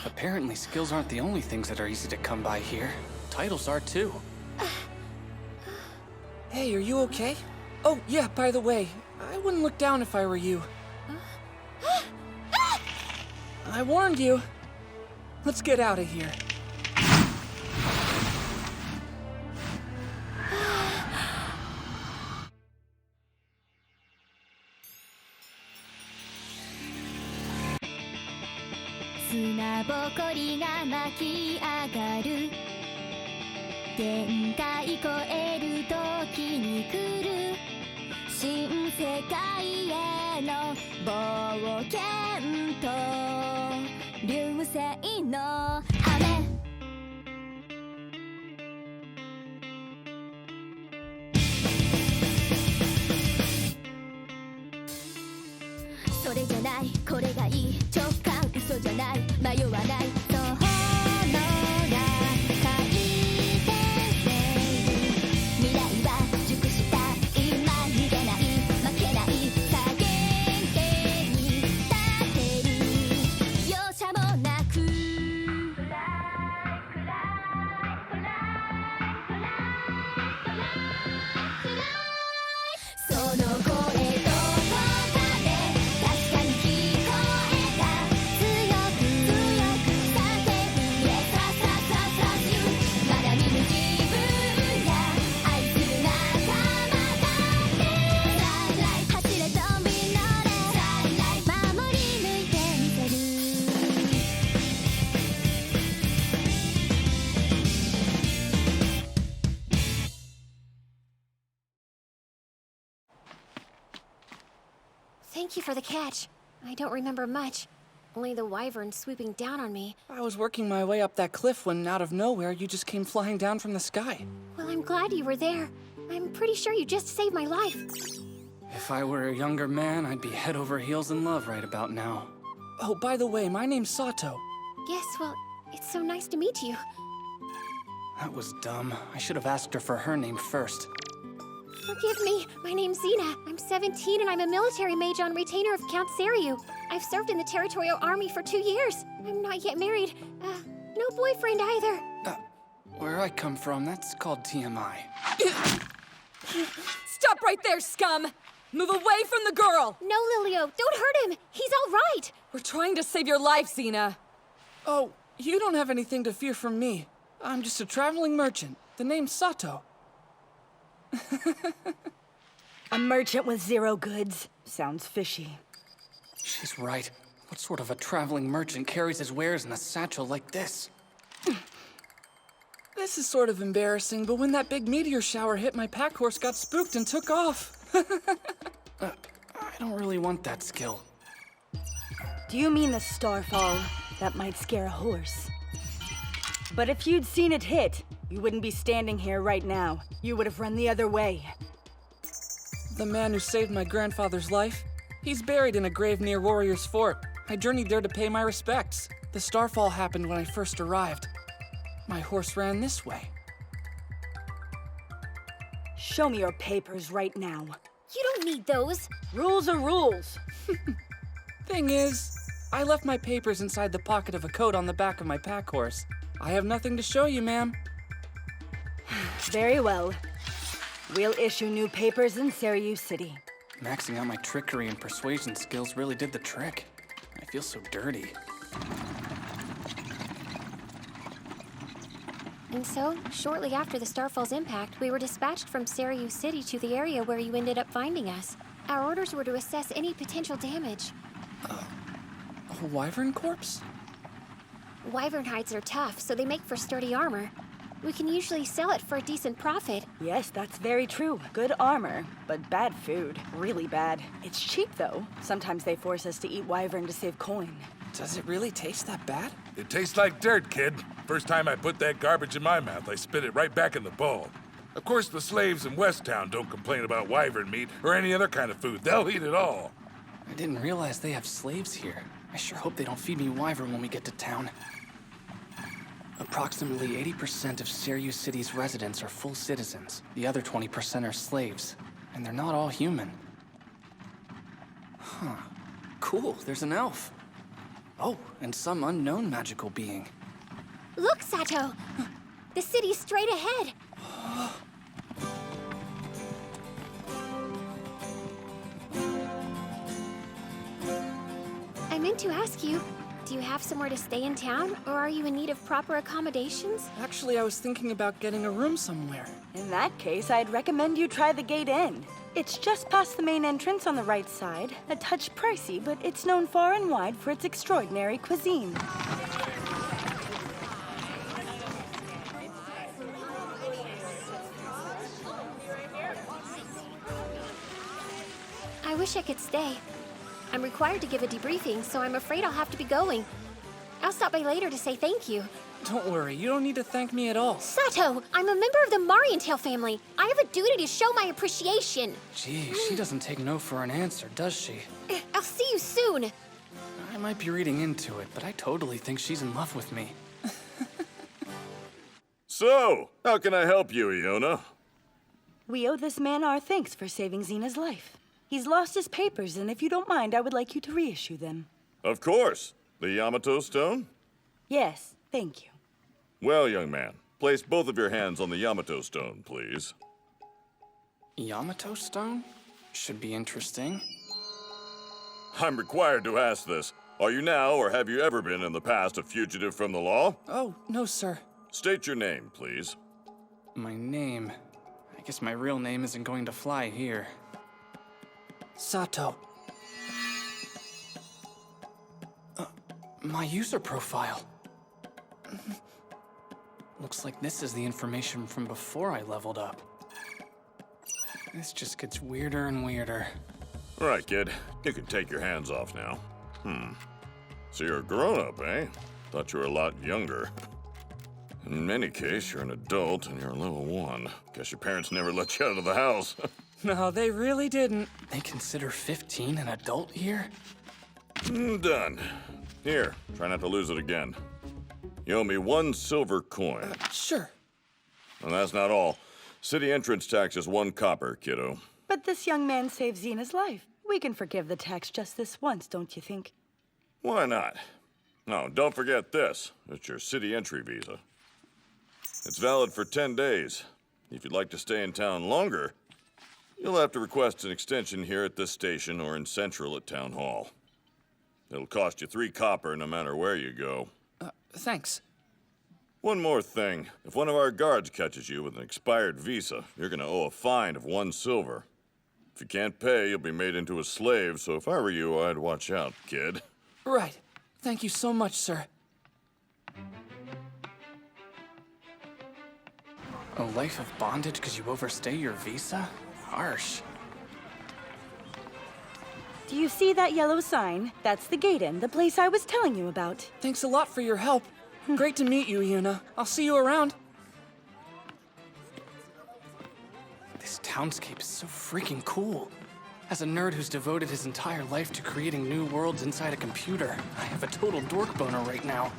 Apparently, skills aren't the only things that are easy to come by here. Titles are too. Hey, are you okay? Oh, yeah, by the way, I wouldn't look down if I were you. I warned you. Let's get out of here.砂ぼこりが巻き上がる限界超える時に来る新世界への冒険と流星の雨それじゃないこれがいい直感嘘じゃない迷わないそうのが回転している未来は熟した今逃げない負けないさあ原点に立てる容赦もなく暗いその声とThank you for the catch. I don't remember much. Only the wyvern swooping down on me. I was working my way up that cliff when, out of nowhere, you just came flying down from the sky. Well, I'm glad you were there. I'm pretty sure you just saved my life. If I were a younger man, I'd be head over heels in love right about now. Oh, by the way, my name's Satou. Yes, well, it's so nice to meet you. That was dumb. I should have asked her for her name first. Forgive me. My name's Xena. I'm 17 and I'm a military mage on retainer of Count Satou. I've served in the Territorial Army for 2 years. I'm not yet married. No boyfriend either. Where I come from, that's called TMI. Stop right there, scum! Move away from the girl! No, Lilio, don't hurt him. He's all right. We're trying to save your life, Xena. Oh, you don't have anything to fear from me. I'm just a traveling merchant. The name's Satou. A merchant with 0 goods. Sounds fishy. She's right. What sort of a traveling merchant carries his wares in a satchel like this? This is sort of embarrassing, but when that big meteor shower hit, my pack horse got spooked and took off. I don't really want that skill. Do you mean the starfall? That might scare a horse. But if you'd seen it hit, you wouldn't be standing here right now. You would have run the other way. The man who saved my grandfather's life? He's buried in a grave near Warrior's Fort. I journeyed there to pay my respects. The starfall happened when I first arrived. My horse ran this way. Show me your papers right now. You don't need those. Rules are rules. Thing is, I left my papers inside the pocket of a coat on the back of my pack horse. I have nothing to show you, ma'am. Very well. We'll issue new papers in Satou City. Maxing out my trickery and persuasion skills really did the trick. I feel so dirty. And so, shortly after the Starfall's impact, we were dispatched from Satou City to the area where you ended up finding us. Our orders were to assess any potential damage. A wyvern corpse? Wyvern hides are tough, so they make for sturdy armor. We can usually sell it for a decent profit. Yes, that's very true. Good armor, but bad food. Really bad. It's cheap, though. Sometimes they force us to eat wyvern to save coin. Does it really taste that bad? It tastes like dirt, kid. First time I put that garbage in my mouth, I spit it right back in the bowl. Of course, the slaves in West Town don't complain about wyvern meat or any other kind of food. They'll eat it all. I didn't realize they have slaves here. I sure hope they don't feed me wyvern when we get to town. Approximately 80% of Satou City's residents are full citizens. The other 20% are slaves, and they're not all human. Huh. Cool, there's an elf. Oh, and some unknown magical being. Look, Satou! The city's straight ahead! I meant to ask you, do you have somewhere to stay in town, or are you in need of proper accommodations? Actually, I was thinking about getting a room somewhere. In that case, I'd recommend you try the Gate Inn. It's just past the main entrance on the right side. A touch pricey, but it's known far and wide for its extraordinary cuisine. I wish I could stay. I'm required to give a debriefing, so I'm afraid I'll have to be going. I'll stop by later to say thank you. Don't worry, you don't need to thank me at all. Satou, I'm a member of the Marientail family. I have a duty to show my appreciation. Gee, she doesn't take no for an answer, does she? I'll see you soon. I might be reading into it, but I totally think she's in love with me. So, how can I help you, Iona? We owe this man our thanks for saving Xena's life. He's lost his papers, and if you don't mind, I would like you to reissue them. Of course. The Yamato stone? Yes, thank you. Well, young man, place both of your hands on the Yamato stone, please. Yamato stone? Should be interesting. I'm required to ask this. Are you now, or have you ever been in the past, a fugitive from the law? Oh, no, sir. State your name, please. My name. I guess my real name isn't going to fly here. Satou. My user profile. Looks like this is the information from before I leveled up. This just gets weirder and weirder. All right, kid. You can take your hands off now. So you're a grown-up, eh? Thought you were a lot younger. In any case, you're an adult and you're level 1. Guess your parents never let you out of the house. No, they really didn't. They consider 15 an adult here? Done. Here, try not to lose it again. You owe me 1 silver coin. Sure. And that's not all. City entrance tax is 1 copper, kiddo. But this young man saved Xena's life. We can forgive the tax just this once, don't you think? Why not? No, don't forget this. It's your city entry visa. It's valid for 10 days. If you'd like to stay in town longer, you'll have to request an extension here at this station or in Central at Town Hall. It'll cost you 3 copper no matter where you go. Thanks. One more thing. If one of our guards catches you with an expired visa, you're gonna owe a fine of 1 silver. If you can't pay, you'll be made into a slave, so if I were you, I'd watch out, kid. Right. Thank you so much, sir. A life of bondage because you overstay your visa? Harsh. Do you see that yellow sign? That's the Gate Inn, the place I was telling you about. Thanks a lot for your help. Great to meet you, Yuna. I'll see you around. This townscape is so freaking cool. As a nerd who's devoted his entire life to creating new worlds inside a computer, I have a total dork boner right now.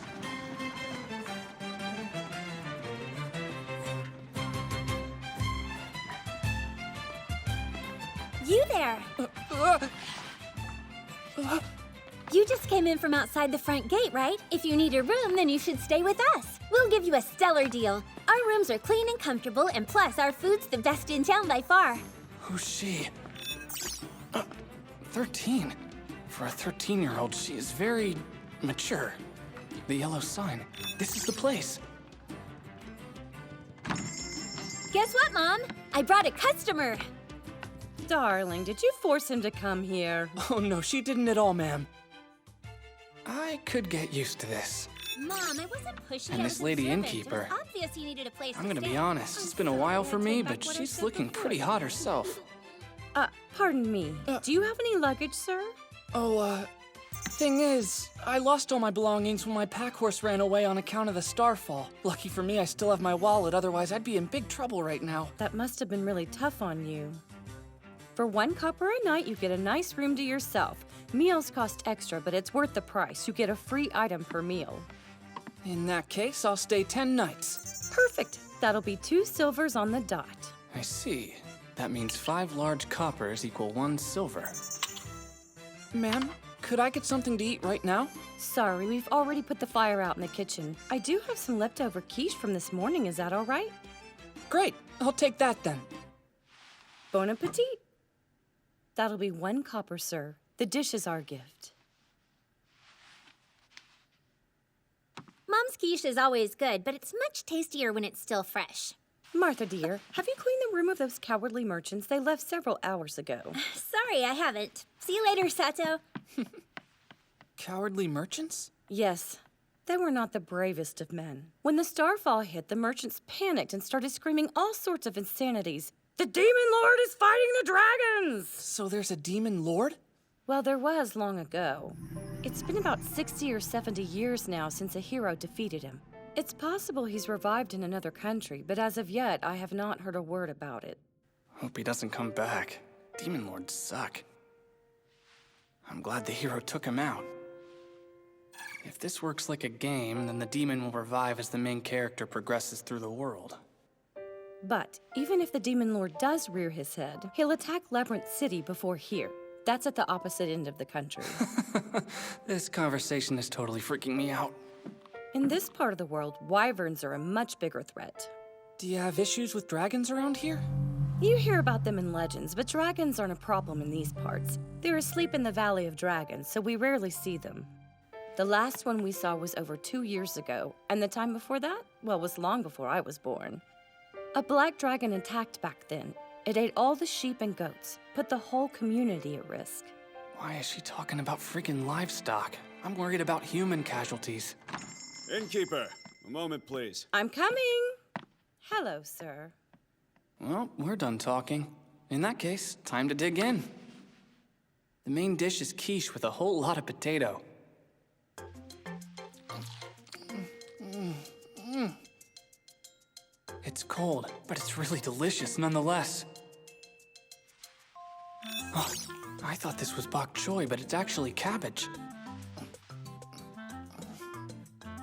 You there! You just came in from outside the front gate, right? If you need a room, then you should stay with us. We'll give you a stellar deal. Our rooms are clean and comfortable, and plus, our food's the best in town by far. Who's she? 13. For a 13-year-old, she is very mature. The yellow sign. This is the place. Guess what, Mom? I brought a customer. Darling, did you force him to come here? Oh no, she didn't at all, ma'am. I could get used to this. Mom, I wasn't pushing. And I this was lady observant. innkeeper. It was obvious you needed a place I'm to gonna stay. be honest, it's been a while for me, but she's looking pretty hot herself. Pardon me. Do you have any luggage, sir? Thing is, I lost all my belongings when my pack horse ran away on account of the starfall. Lucky for me, I still have my wallet, otherwise I'd be in big trouble right now. That must have been really tough on you. For 1 copper a night, you get a nice room to yourself. Meals cost extra, but it's worth the price. You get a free item per meal. In that case, I'll stay 10 nights. Perfect. That'll be 2 silvers on the dot. I see. That means 5 large coppers equal 1 silver. Ma'am, Could I get something to eat right now? Sorry, we've already put the fire out in the kitchen. I do have some leftover quiche from this morning. Is that all right? Great, I'll take that then. Bon appetit. That'll be 1 copper, sir. The dish is our gift. Mom's quiche is always good, but it's much tastier when it's still fresh. Martha, dear, have you cleaned the room of those cowardly merchants? They left several hours ago. Sorry, I haven't. See you later, Satou. Cowardly merchants? Yes, they were not the bravest of men. When the starfall hit, the merchants panicked and started screaming all sorts of insanities. The Demon Lord is fighting the dragons! So there's a demon lord? Well, there was long ago. It's been about 60 or 70 years now since Ichirou defeated him. It's possible he's revived in another country, but as of yet, I have not heard a word about it. Hope he doesn't come back. Demon lords suck. I'm glad the hero took him out. If this works like a game, then the demon will revive as the main character progresses through the world. But even if the Demon Lord does rear his head, he'll attack Labyrinth City before here. That's at the opposite end of the country. This conversation is totally freaking me out. In this part of the world, wyverns are a much bigger threat. Do you have issues with dragons around here? You hear about them in legends, but dragons aren't a problem in these parts. They're asleep in the Valley of Dragons, so we rarely see them. The last one we saw was over 2 years ago, and the time before that, well, was long before I was born. A black dragon attacked back then. It ate all the sheep and goats, put the whole community at risk. Why is she talking about freaking livestock? I'm worried about human casualties. Innkeeper, a moment, please. I'm coming! Hello, sir. Well, we're done talking. In that case, time to dig in. The main dish is quiche with a whole lot of potato. It's cold, but it's really delicious nonetheless. Oh, I thought this was bok choy, but it's actually cabbage.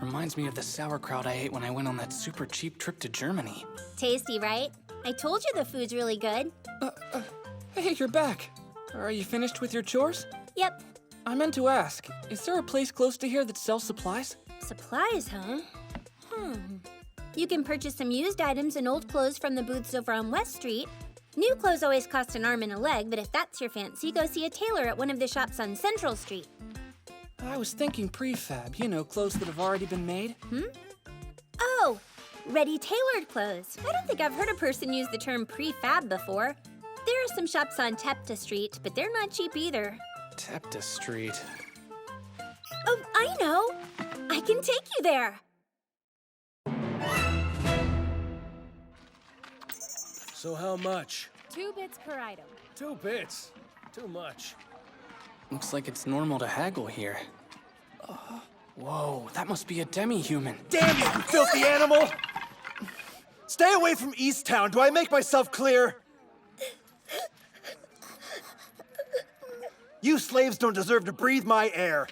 Reminds me of the sauerkraut I ate when I went on that super cheap trip to Germany. Tasty, right? I told you the food's really good. Hey, you're back. Are you finished with your chores? Yep. I meant to ask, is there a place close to here that sells supplies? Supplies, huh? You can purchase some used items and old clothes from the booths over on West Street. New clothes always cost an arm and a leg, but if that's your fancy, go see a tailor at one of the shops on Central Street. I was thinking prefab, you know, clothes that have already been made. Oh, ready-tailored clothes. I don't think I've heard a person use the term prefab before. There are some shops on Tepta Street, but they're not cheap either. Tepta Street. Oh, I know! I can take you there! So how much? 2 bits per item. 2 bits. Too much. Looks like it's normal to haggle here. Whoa, that must be a demi-human. Damn you, you filthy animal! Stay away from East Town. Do I make myself clear? You slaves don't deserve to breathe my air.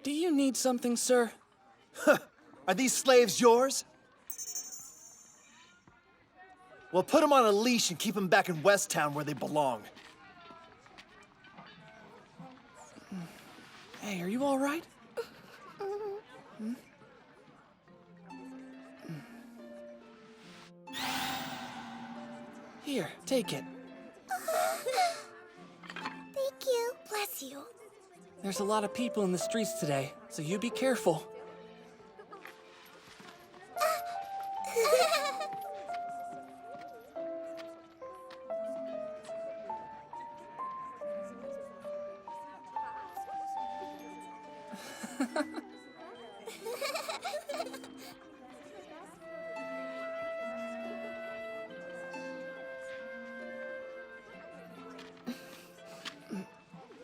Do you need something, sir? Are these slaves yours? Well, put them on a leash and keep them back in West Town where they belong. Hey, are you all right? Here, take it. Thank you. Bless you. There's a lot of people in the streets today, so you be careful.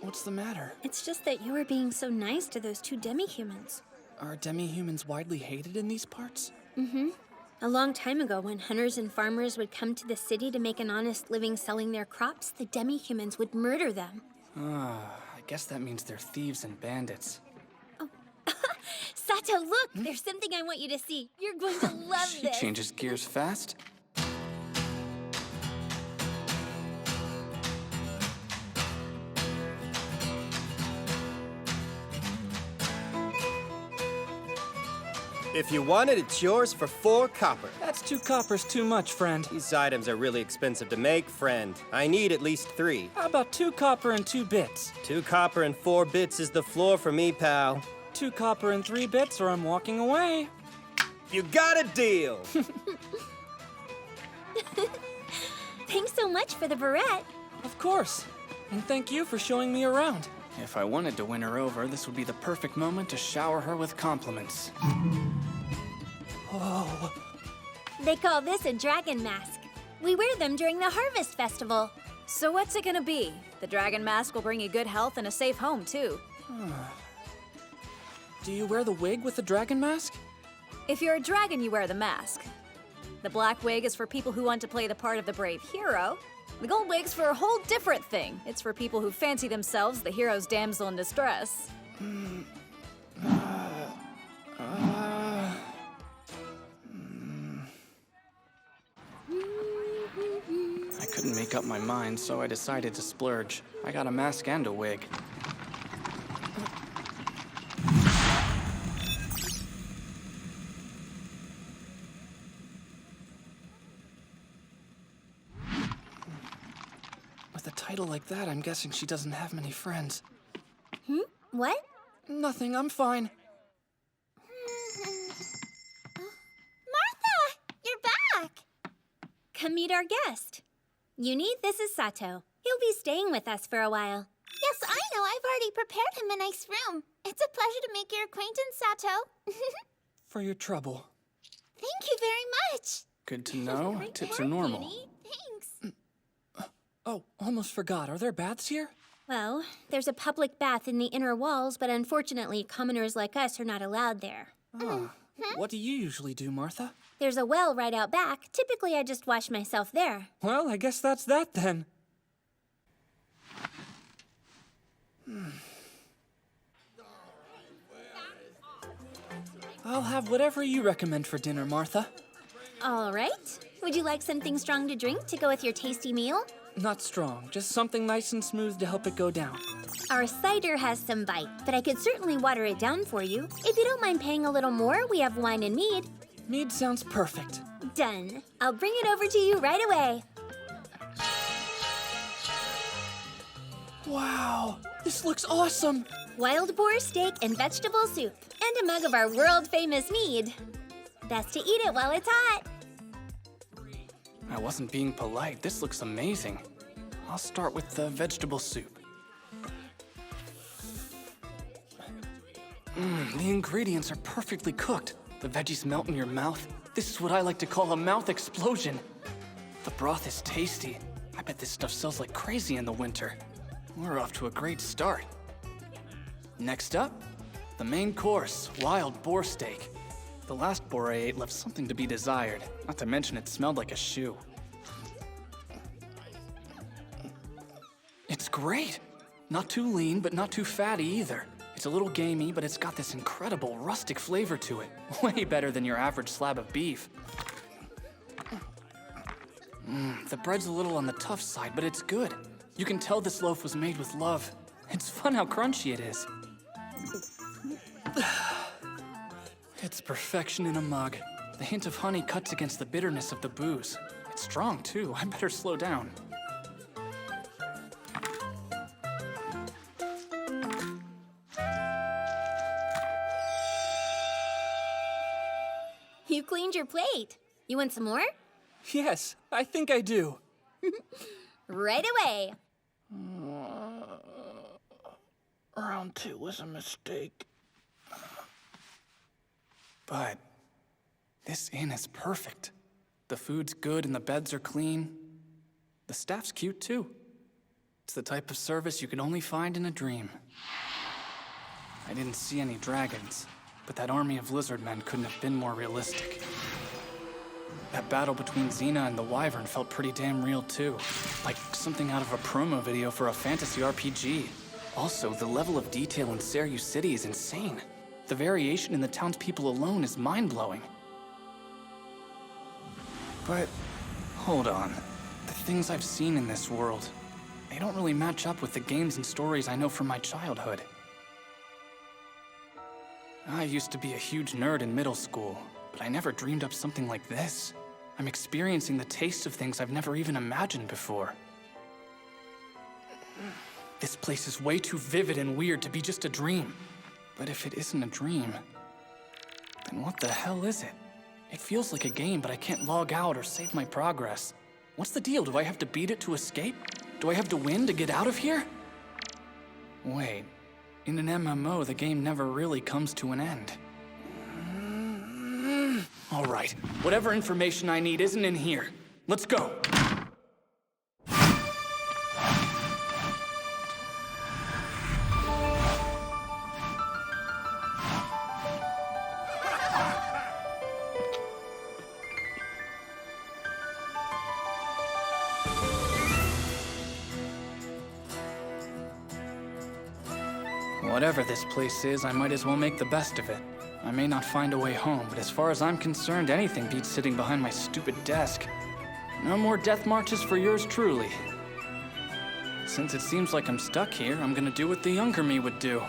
What's the matter? It's just that you were being so nice to those 2 demi-humans. Are demi-humans widely hated in these parts? A long time ago, when hunters and farmers would come to the city to make an honest living selling their crops, the demi-humans would murder them. I guess that means they're thieves and bandits. Satou, look! There's something I want you to see. You're going to love She this. changes gears fast. If you want it, it's yours for 4 copper. That's 2 coppers too much, friend. These items are really expensive to make, friend. I need at least 3. How about 2 copper and 2 bits? 2 copper and 4 bits is the floor for me, pal. 2 copper and 3 bits, or I'm walking away. You got a deal! Thanks so much for the barrette. Of course. And thank you for showing me around. If I wanted to win her over, this would be the perfect moment to shower her with compliments. Whoa. They call this a dragon mask. We wear them during the Harvest Festival. So what's it gonna be? The dragon mask will bring you good health and a safe home, too. Do you wear the wig with the dragon mask? If you're a dragon, you wear the mask. The black wig is for people who want to play the part of the brave hero. The gold wig's for a whole different thing. It's for people who fancy themselves the hero's damsel in distress. I couldn't make up my mind, so I decided to splurge. I got a mask and a wig. With a title like that, I'm guessing she doesn't have many friends. What? Nothing, I'm fine. Martha! You're back! Come meet our guest. This is Satou. He'll be staying with us for a while. Yes, I know. I've already prepared him a nice room. It's a pleasure to make your acquaintance, Satou. For your trouble. Thank you very much. Good to know. Tips are normal. Penny. Thanks. Oh, almost forgot. Are there baths here? Well, there's a public bath in the inner walls, but unfortunately, commoners like us are not allowed there. What do you usually do, Martha? There's a well right out back. Typically, I just wash myself there. Well, I guess that's that then. I'll have whatever you recommend for dinner, Martha. All right. Would you like something strong to drink to go with your tasty meal? Not strong, just something nice and smooth to help it go down. Our cider has some bite, but I could certainly water it down for you. If you don't mind paying a little more, we have wine and mead. Mead sounds perfect. Done. I'll bring it over to you right away. Wow, this looks awesome. Wild boar steak and vegetable soup, and a mug of our world-famous mead. Best to eat it while it's hot. I wasn't being polite. This looks amazing. I'll start with the vegetable soup. The ingredients are perfectly cooked. The veggies melt in your mouth. This is what I like to call a mouth explosion. The broth is tasty. I bet this stuff sells like crazy in the winter. We're off to a great start. Next up, the main course, wild boar steak. The last boar I ate left something to be desired, not to mention it smelled like a shoe. It's great! Not too lean, but not too fatty either. It's a little gamey, but it's got this incredible rustic flavor to it. Way better than your average slab of beef. The bread's a little on the tough side, but it's good. You can tell this loaf was made with love. It's fun how crunchy it is. It's perfection in a mug. The hint of honey cuts against the bitterness of the booze. It's strong, too. I better slow down. You cleaned your plate. You want some more? Yes, I think I do. Right away. Round 2 was a mistake. But this inn is perfect. The food's good and the beds are clean. The staff's cute, too. It's the type of service you can only find in a dream. I didn't see any dragons, but that army of lizardmen couldn't have been more realistic. That battle between Xena and the Wyvern felt pretty damn real, too. Like something out of a promo video for a fantasy RPG. Also, the level of detail in Satou City is insane. The variation in the townspeople alone is mind-blowing. But, hold on. The things I've seen in this world, they don't really match up with the games and stories I know from my childhood. I used to be a huge nerd in middle school, but I never dreamed up something like this. I'm experiencing the taste of things I've never even imagined before. This place is way too vivid and weird to be just a dream. But if it isn't a dream, then what the hell is it? It feels like a game, but I can't log out or save my progress. What's the deal? Do I have to beat it to escape? Do I have to win to get out of here? Wait, in an MMO, the game never really comes to an end. All right, whatever information I need isn't in here. Let's go. Whatever this place is, I might as well make the best of it. I may not find a way home, but as far as I'm concerned, anything beats sitting behind my stupid desk. No more death marches for yours truly. Since it seems like I'm stuck here, I'm gonna do what the younger me would do.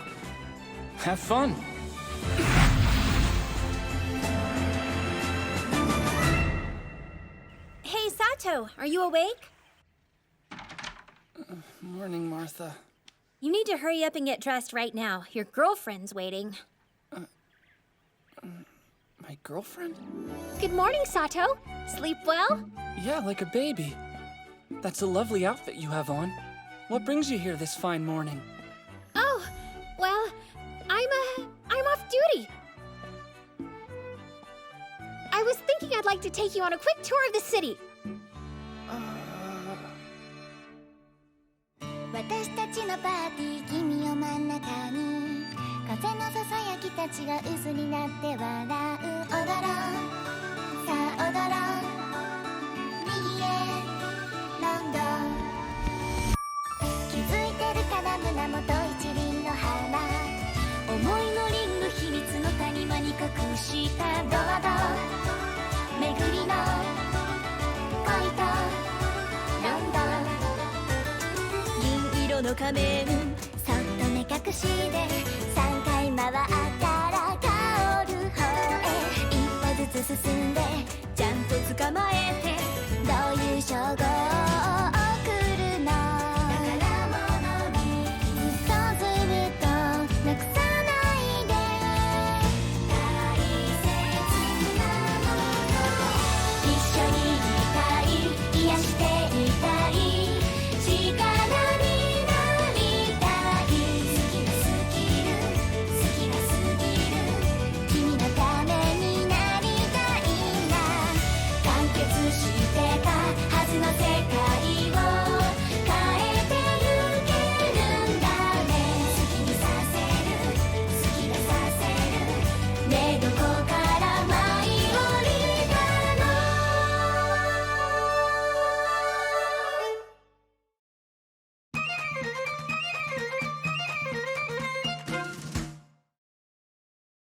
Have fun! Hey, Satou, are you awake? Morning, Martha. You need to hurry up and get dressed right now. Your girlfriend's waiting. My girlfriend? Good morning, Satou. Sleep well? Yeah, like a baby. That's a lovely outfit you have on. What brings you here this fine morning? Oh, well, I'm off duty. I was thinking I'd like to take you on a quick tour of the city. 私たちのパーティー君を真ん中に風のささやきたちが渦になって笑う踊ろうさあ踊ろう右へロンド気づいてるかな胸元一輪の花思いのリング秘密の谷間に隠したドアド巡りの恋とロンドの仮面そっと目隠しで3回回ったら香る方へ一歩ずつ進んでちゃんと捕まえて